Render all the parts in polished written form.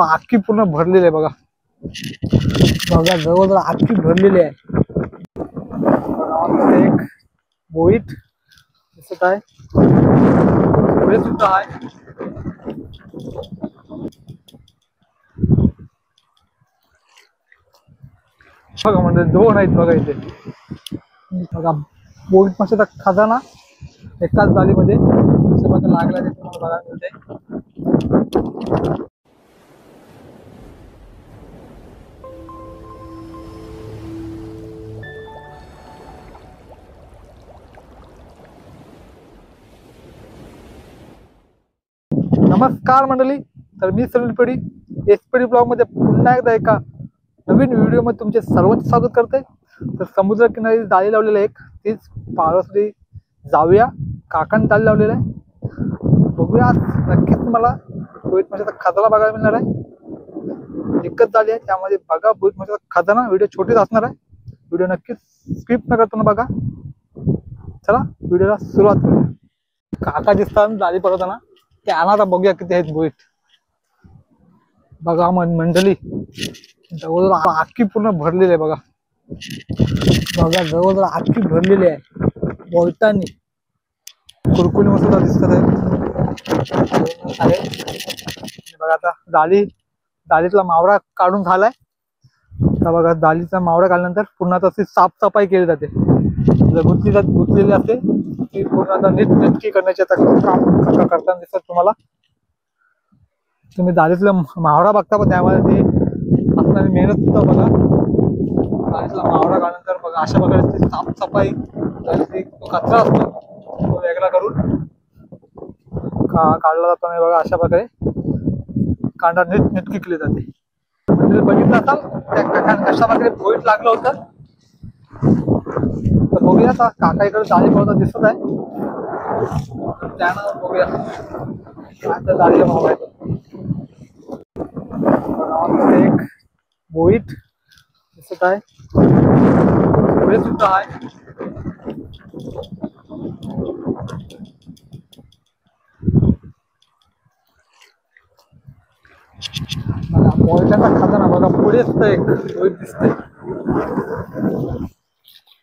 आखी पूर्ण भरलेली आहे बघा. बघा जवळजवळ आखी भरलेली आहे. एक बोईट दिसत आहे, पुढे सुद्धा आहे. बघा म्हणजे दोन आहेत बघा इथे. बघा बोईट माशाचा खजाना एकाच जाळीमध्ये लागला ते तुम्हाला बघायला मिळते. नमस्कार मंडळी, तर मी सलील पेढी एसपीडी ब्लॉग मध्ये पुन्हा एकदा एका नवीन व्हिडिओ मध्ये तुमचे सर्वांचे स्वागत करते. तर समुद्र किनारी जाळी लावलेलं आहे, तीच पाळसरी जाऊया. काकांनी जाळी लावलेलं आहे, बघूया आज नक्कीच तुम्हाला बोईट माशाचा खजाना बघायला मिळणार आहे. एकच जाळी आहे त्यामध्ये बघा बोईट माशाचा खजाना. व्हिडिओ छोटीच असणार आहे, व्हिडिओ नक्कीच स्किप न करताना बघा. चला व्हिडिओला सुरुवात करूया. काका दिसतात जाळी पडताना, ते आता बघूया किती आहेत बोईट. बघा मंडळी जवळजवळ आखी पूर्ण भरलेली आहे बघा. बघा जवळजवळ आखी भरलेली आहे बोईटांनी. कुरकुली मस्त दिसत आहे. बघा आता जाळीतला मावळा काढून झालाय. तर बघा जाळीचा मावळा काढल्यानंतर पुन्हा तशी साफसफाई केली जाते. गुंतलेली असते ती पूर्ण आता नीटनेटकी करण्याचे काम करताना दिसत तुम्हाला. तुम्ही जाळीतलं मावळा बघता, पण त्यामध्ये ते असणारी मेहनत सुद्धा बघा. जाळीतला मावळा काढल्यानंतर बघा अशा प्रकारे साफसफाई, तो कचरा असतो तो वेगळा करून काढला जातो. आणि बघा अशा प्रकारे कांदा नीटनेटकी केली जाते. म्हणजे बघितलं असाल त्या काकांना कशा प्रकारे बोईट लागलं होतं. तर बघूया आता काका इकडे जाळी पावता दिसत आहे, त्यानं बघूया आता जाळीला भाव आहे. एक बोईट दिसत आहे, पुढे सुद्धा आहे. बोईटाचा खजाना बघा, पुढेच तर एक बोईट दिसतंय.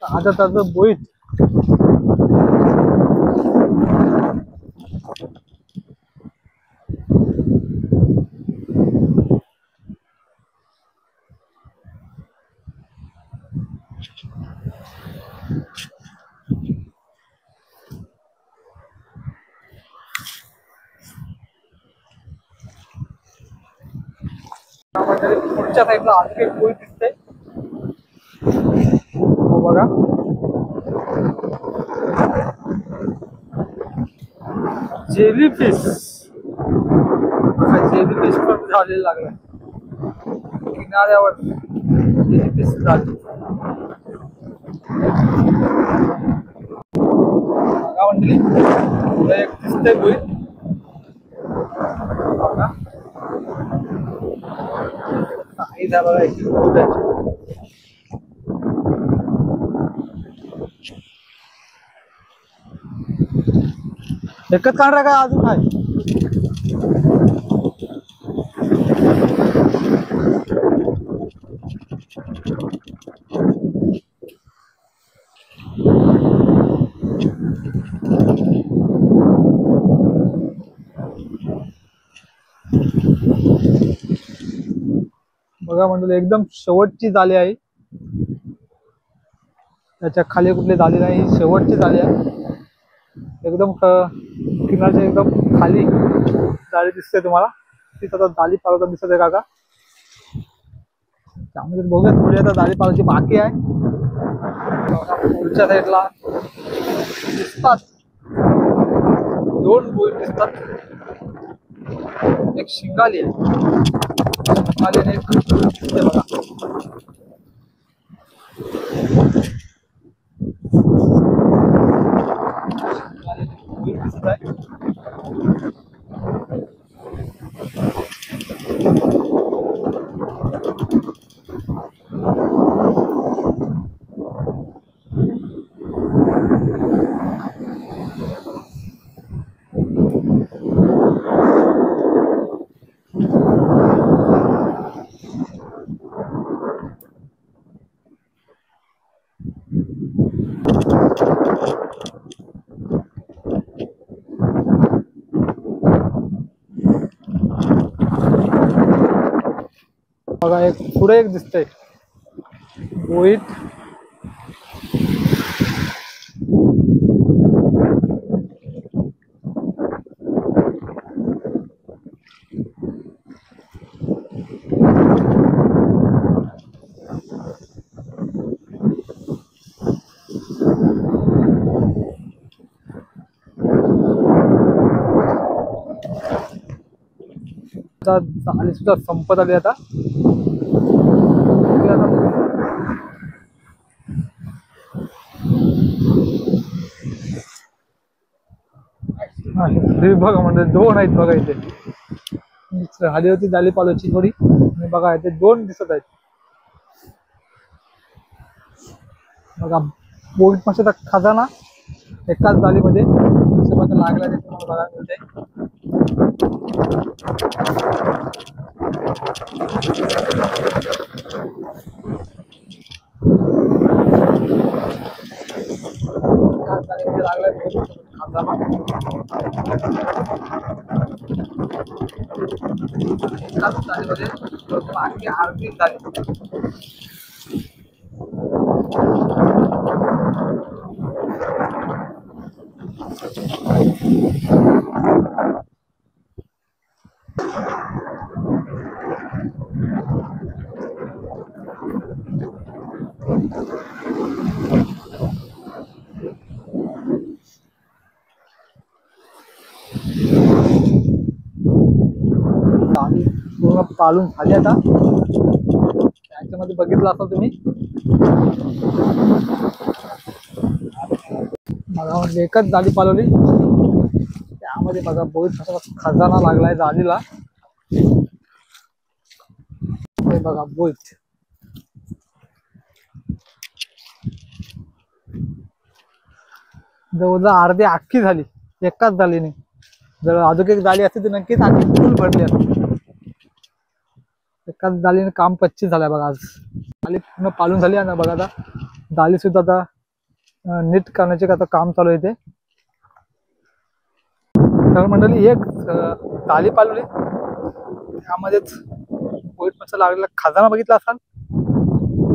आता त्याचं बोईट पुढच्या साईडला आणखी एक बोईट दिसते. हो बघा जेलीफिश पण झालेला लागलाय किनाऱ्यावर. जेलीफिश झाली बघा मंडळी. पुढे एक दिसते बोईट बघा. बघा एकच काढा काय अजून आहे. बघा म्हणजे एकदम शेवटची जाळी आहे, त्याच्या खाली कुठली जाळी नाही, ही शेवटची जाळी आहे. एकदम किनारच्या एकदम खाली जाळी दिसते तुम्हाला. तीच आता जाळी पाळवता दिसत आहे काका. त्यामध्ये बघूया थोडी आता जाळी पाळायची बाकी आहे. पुढच्या साईडला दिसतात दोन बोईट दिसतात. एक शिंगाली आहे, शिंगाली एक दिसते बघा. दिसत आहे. बघा एक पुढे एक दिसतंय बोईट. झाली सुद्धा संपत आली आता. बघा म्हणजे 2 आहेत बघा इथे. आली होती जाली पालोची थोडी आणि बघा इथे 2 दिसत आहेत. बघा बोईट माशाचा खजाना एकाच जाळीमध्ये लागला ते तुम्हाला बघायला मिळते. लागलाय खजाना एकाच जाळीमध्ये आणखी आरती झाली. पूर्ण पालून झाली आता. त्याच्यामध्ये बघितलं असाल तुम्ही बघा म्हणजे एकच जाळी पालवली त्यामध्ये बघा बोईट खजाना लागलाय जाळीला. हे बघा बोईट जवळजवळ अर्धी अख्खी झाली एकाच जाळीने. जर अजून एक जाळी असते तर नक्कीच अख्खी फुल भरली असते. एकाच जाळीने काम 25 झालंय बघा. आज जाळी पूर्ण पालून झाली आणि बघा आता जाळी सुद्धा आता नीट करण्याचे आता काम चालू आहे. तर मंडळी एक जाळी पालवली त्यामध्येच बोईट मासा लागलेला खजाना बघितला असाल.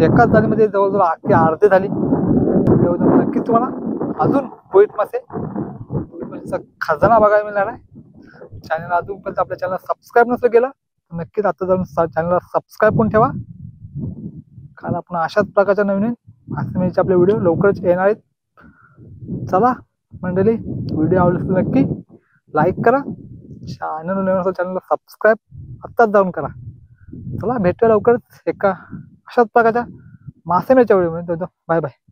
एकाच जाळीमध्ये जवळजवळ अख्खी अर्धी झाली. नक्कीच तुम्हाला अजून बोईट माशाचा खजाना बघायला मिळणार आहे. चॅनल अजूनपर्यंत आपल्या चॅनल सबस्क्राईब नसलं केलं तर नक्कीच आता जाऊन चॅनलला सबस्क्राईब करून ठेवा. कारण आपण अशाच प्रकारच्या नवीन मासेमारीचे आपले व्हिडिओ लवकरच येणार आहेत. चला मंडळी व्हिडिओ आवडला तर नक्की लाईक करा. चॅनल नवीन असेल चॅनलला सबस्क्राईब आत्ताच जाऊन करा. चला भेटूया लवकरच एका अशाच प्रकारच्या मासेमारीच्या व्हिडिओ मध्ये. Bye bye.